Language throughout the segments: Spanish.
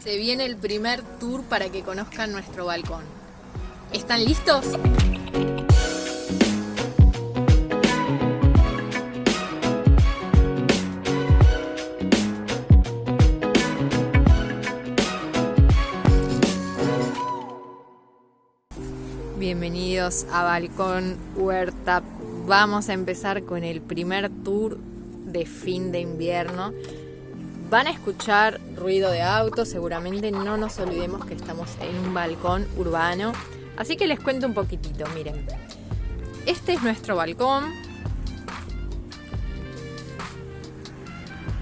Se viene el primer tour para que conozcan nuestro balcón. ¿Están listos? Bienvenidos a Balcón Huerta. Vamos a empezar con el primer tour de fin de invierno. Van a escuchar ruido de autos, seguramente no nos olvidemos que estamos en un balcón urbano. Así que les cuento un poquitito, miren. Este es nuestro balcón.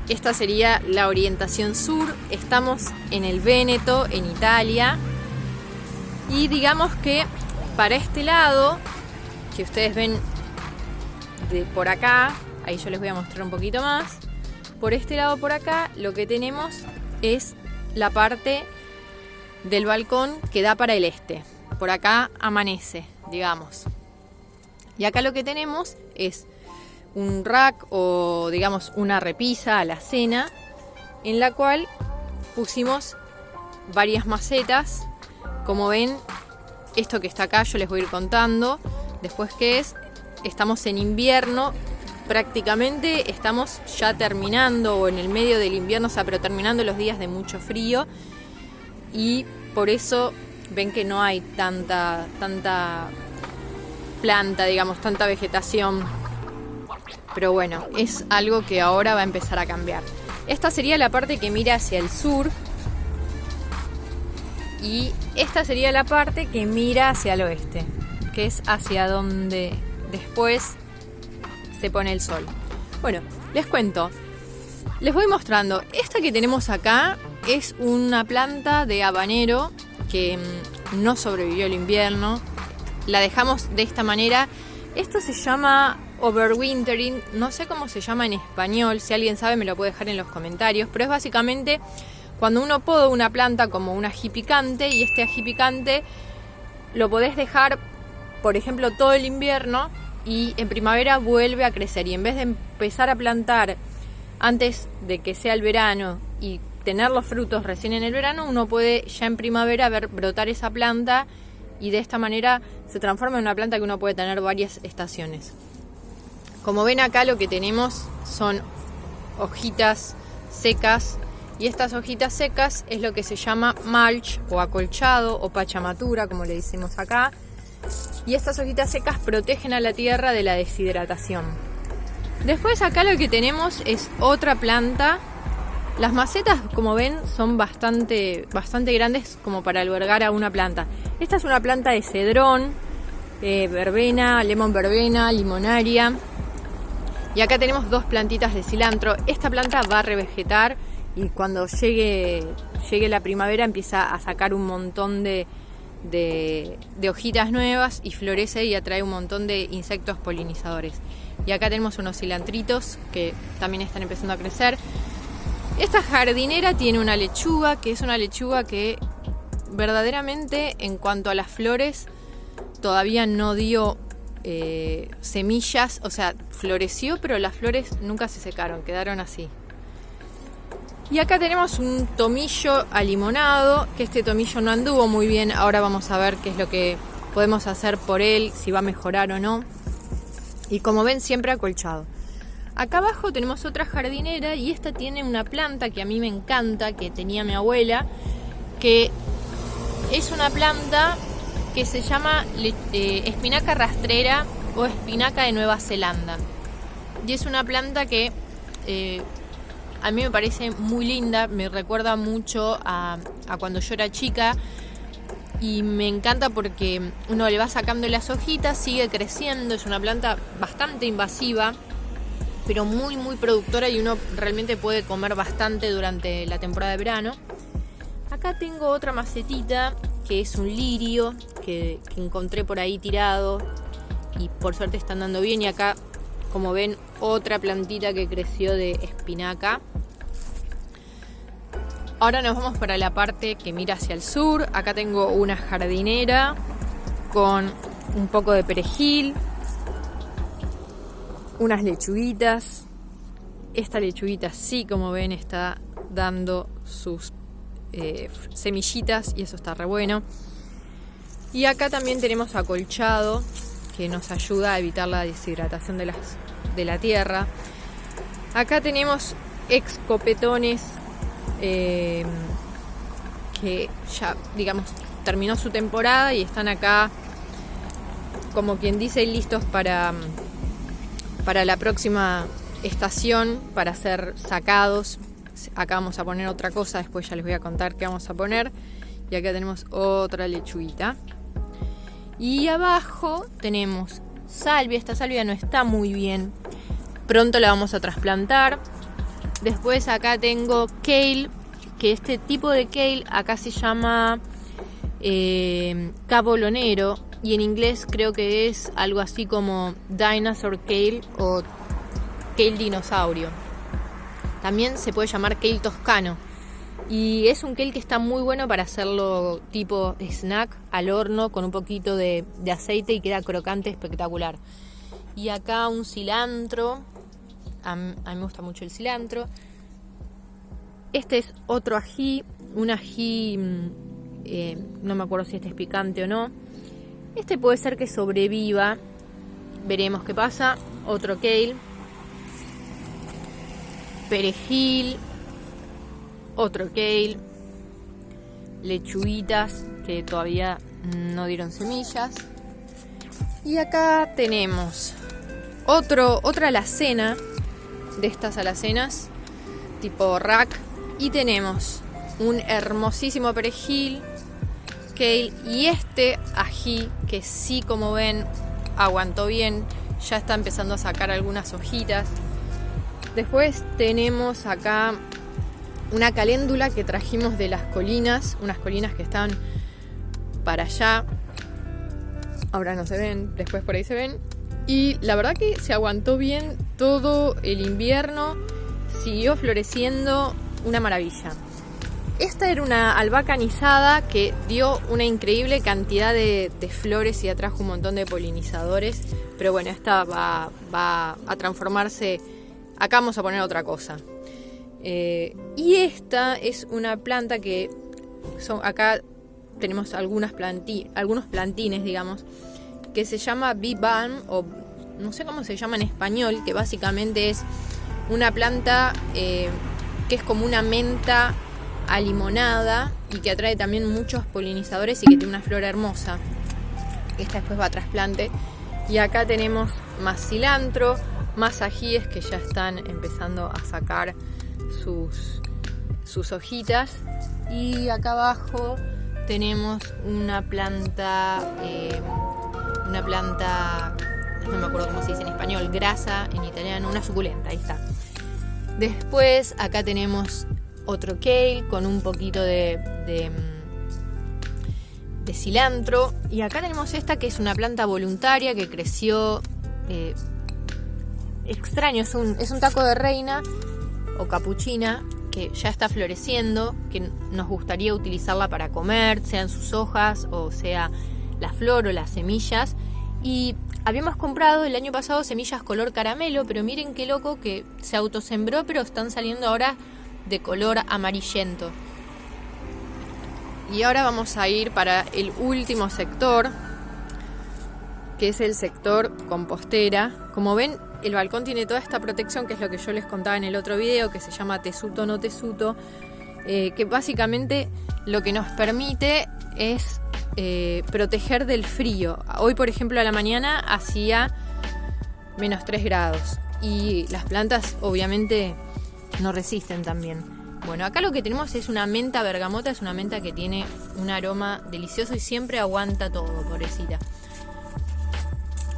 Esta sería la orientación sur. Estamos en el Véneto, en Italia. Y digamos que para este lado, que ustedes ven de por acá, ahí yo les voy a mostrar un poquito más. Por este lado, por acá, lo que tenemos es la parte del balcón que da para el este. Por acá amanece, digamos. Y acá lo que tenemos es un rack o, digamos, una repisa, alacena, en la cual pusimos varias macetas. Como ven, esto que está acá yo les voy a ir contando. Después, ¿qué es? Estamos en invierno. Prácticamente estamos ya terminando o en el medio del invierno, o sea, pero terminando los días de mucho frío, y por eso ven que no hay tanta planta, digamos, tanta vegetación. Pero bueno, es algo que ahora va a empezar a cambiar. Esta sería la parte que mira hacia el sur y esta sería la parte que mira hacia el oeste, que es hacia donde después se pone el sol. Bueno, les cuento. Les voy mostrando. Esta que tenemos acá es una planta de habanero que no sobrevivió el invierno. La dejamos de esta manera. Esto se llama overwintering. No sé cómo se llama en español. Si alguien sabe me lo puede dejar en los comentarios. Pero es básicamente cuando uno poda una planta como un ají picante, y este ají picante lo podés dejar, por ejemplo, todo el invierno, y en primavera vuelve a crecer, y en vez de empezar a plantar antes de que sea el verano y tener los frutos recién en el verano, uno puede ya en primavera ver brotar esa planta, y de esta manera se transforma en una planta que uno puede tener varias estaciones. Como ven acá, lo que tenemos son hojitas secas, y estas hojitas secas es lo que se llama mulch o acolchado o pachamatura, como le decimos acá. Y estas hojitas secas protegen a la tierra de la deshidratación. Después acá lo que tenemos es otra planta. Las macetas, como ven, son bastante grandes como para albergar a una planta. Esta es una planta de cedrón, verbena, lemon verbena, limonaria. Y acá tenemos dos plantitas de cilantro. Esta planta va a revegetar y cuando llegue la primavera empieza a sacar un montón de hojitas nuevas y florece y atrae un montón de insectos polinizadores. Y acá tenemos unos cilantritos que también están empezando a crecer. Esta jardinera tiene una lechuga, que es una lechuga que verdaderamente, en cuanto a las flores, todavía no dio semillas, o sea, floreció, pero las flores nunca se secaron, quedaron así. Y acá tenemos un tomillo alimonado, que este tomillo no anduvo muy bien. Ahora vamos a ver qué es lo que podemos hacer por él, si va a mejorar o no. Y como ven, siempre acolchado. Acá abajo tenemos otra jardinera, y esta tiene una planta que a mí me encanta, que tenía mi abuela, que es una planta que se llama espinaca rastrera o espinaca de Nueva Zelanda. Y es una planta que a mí me parece muy linda, me recuerda mucho a cuando yo era chica, y me encanta porque uno le va sacando las hojitas, sigue creciendo, es una planta bastante invasiva, pero muy productora, y uno realmente puede comer bastante durante la temporada de verano. Acá tengo otra macetita que es un lirio que encontré por ahí tirado, y por suerte están dando bien. Y acá, como ven, otra plantita que creció de espinaca. Ahora nos vamos para la parte que mira hacia el sur. Acá tengo una jardinera con un poco de perejil, unas lechuguitas. Esta lechuguita, sí, como ven, está dando sus semillitas y eso está re bueno. Y acá también tenemos acolchado, que nos ayuda a evitar la deshidratación de la tierra. Acá tenemos excopetones que ya, digamos, terminó su temporada y están acá, como quien dice, listos para la próxima estación, para ser sacados. Acá vamos a poner otra cosa, después ya les voy a contar qué vamos a poner. Y acá tenemos otra lechuguita. Y abajo tenemos salvia. Esta salvia no está muy bien, pronto la vamos a trasplantar. Después acá tengo kale, que este tipo de kale acá se llama cabolonero, y en inglés creo que es algo así como dinosaur kale o kale dinosaurio. También se puede llamar kale toscano. Y es un kale que está muy bueno para hacerlo tipo snack al horno con un poquito de aceite y queda crocante, espectacular. Y acá un cilantro. A mí me gusta mucho el cilantro. Este es otro ají. Un ají, no me acuerdo si este es picante o no. Este puede ser que sobreviva. Veremos qué pasa. Otro kale. Perejil. Otro kale, lechuguitas que todavía no dieron semillas. Y acá tenemos otra alacena, de estas alacenas tipo rack. Y tenemos un hermosísimo perejil, kale y este ají que sí, como ven, aguantó bien. Ya está empezando a sacar algunas hojitas. Después tenemos acá una caléndula que trajimos de las colinas, unas colinas que están para allá. Ahora no se ven, después por ahí se ven. Y la verdad que se aguantó bien todo el invierno, siguió floreciendo, una maravilla. Esta era una albahaca anisada que dio una increíble cantidad de flores y atrajo un montón de polinizadores. Pero bueno, esta va a transformarse. Acá vamos a poner otra cosa. Y esta es una planta que acá tenemos algunos plantines, digamos, que se llama bee balm, o no sé cómo se llama en español, que básicamente es una planta que es como una menta alimonada y que atrae también muchos polinizadores y que tiene una flor hermosa. Esta después va a trasplante. Y acá tenemos más cilantro, más ajíes que ya están empezando a sacar sus hojitas. Y acá abajo tenemos una planta, no me acuerdo cómo se dice en español, grasa en italiano, una suculenta, ahí está. Después acá tenemos otro kale con un poquito de cilantro. Y acá tenemos esta que es una planta voluntaria que creció extraño, es un taco de reina o capuchina que ya está floreciendo, que nos gustaría utilizarla para comer, sean sus hojas o sea la flor o las semillas. Y habíamos comprado el año pasado semillas color caramelo, pero miren qué loco que se autosembró, pero están saliendo ahora de color amarillento. Y ahora vamos a ir para el último sector, que es el sector compostera. Como ven, el balcón tiene toda esta protección, que es lo que yo les contaba en el otro video, que se llama Tesuto no Tesuto, que básicamente lo que nos permite es proteger del frío. Hoy, por ejemplo, a la mañana hacía menos 3 grados y las plantas obviamente no resisten también. Bueno, acá lo que tenemos es una menta bergamota, es una menta que tiene un aroma delicioso y siempre aguanta todo, pobrecita.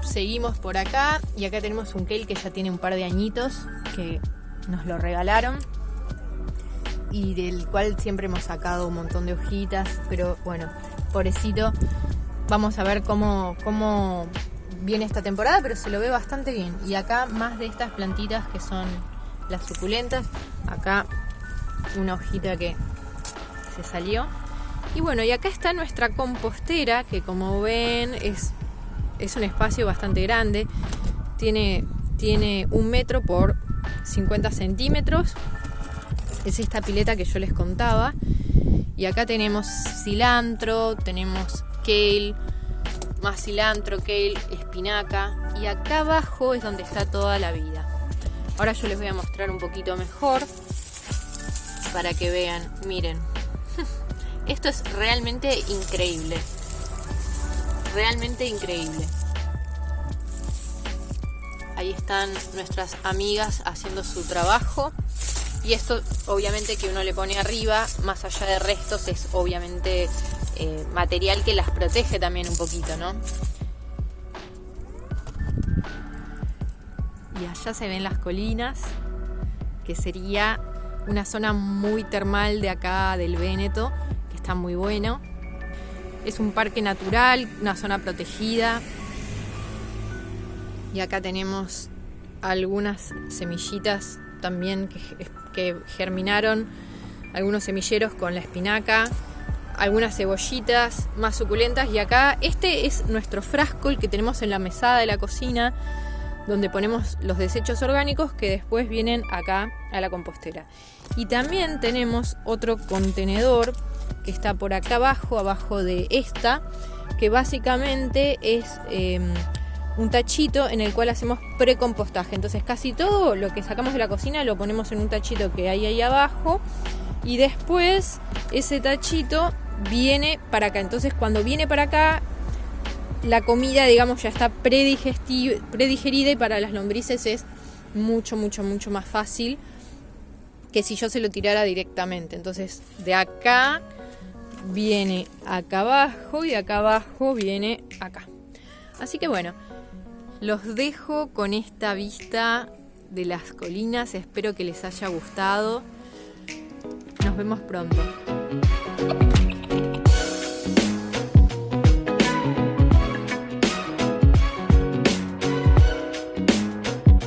Seguimos por acá y acá tenemos un kale que ya tiene un par de añitos, que nos lo regalaron y del cual siempre hemos sacado un montón de hojitas, pero bueno, pobrecito. Vamos a ver cómo viene esta temporada, pero se lo ve bastante bien. Y acá más de estas plantitas que son las suculentas. Acá una hojita que se salió. Y bueno, y acá está nuestra compostera, que como ven es un espacio bastante grande. Tiene 1 metro por 50 centímetros. es esta pileta que yo les contaba. Y acá tenemos cilantro, tenemos kale, más cilantro, kale, espinaca. Y acá abajo es donde está toda la vida. Ahora yo les voy a mostrar un poquito mejor para que vean. Miren, esto es realmente increíble. Realmente increíble. Ahí están nuestras amigas haciendo su trabajo. Y esto obviamente que uno le pone arriba, más allá de restos, es obviamente material que las protege también un poquito, ¿no? Y allá se ven las colinas, que sería una zona muy termal de acá del Véneto, que está muy bueno. Es un parque natural, una zona protegida. Y acá tenemos algunas semillitas también que germinaron, algunos semilleros con la espinaca, algunas cebollitas más suculentas. Y acá este es nuestro frasco, el que tenemos en la mesada de la cocina, donde ponemos los desechos orgánicos que después vienen acá a la compostera. Y también tenemos otro contenedor que está por acá abajo de esta, que básicamente es un tachito en el cual hacemos precompostaje. Entonces casi todo lo que sacamos de la cocina lo ponemos en un tachito que hay ahí abajo, y después ese tachito viene para acá. Entonces cuando viene para acá, la comida, digamos, ya está predigerida, y para las lombrices es mucho más fácil que si yo se lo tirara directamente. Entonces de acá viene acá abajo y de acá abajo viene acá. Así que bueno, los dejo con esta vista de las colinas. Espero que les haya gustado. Nos vemos pronto.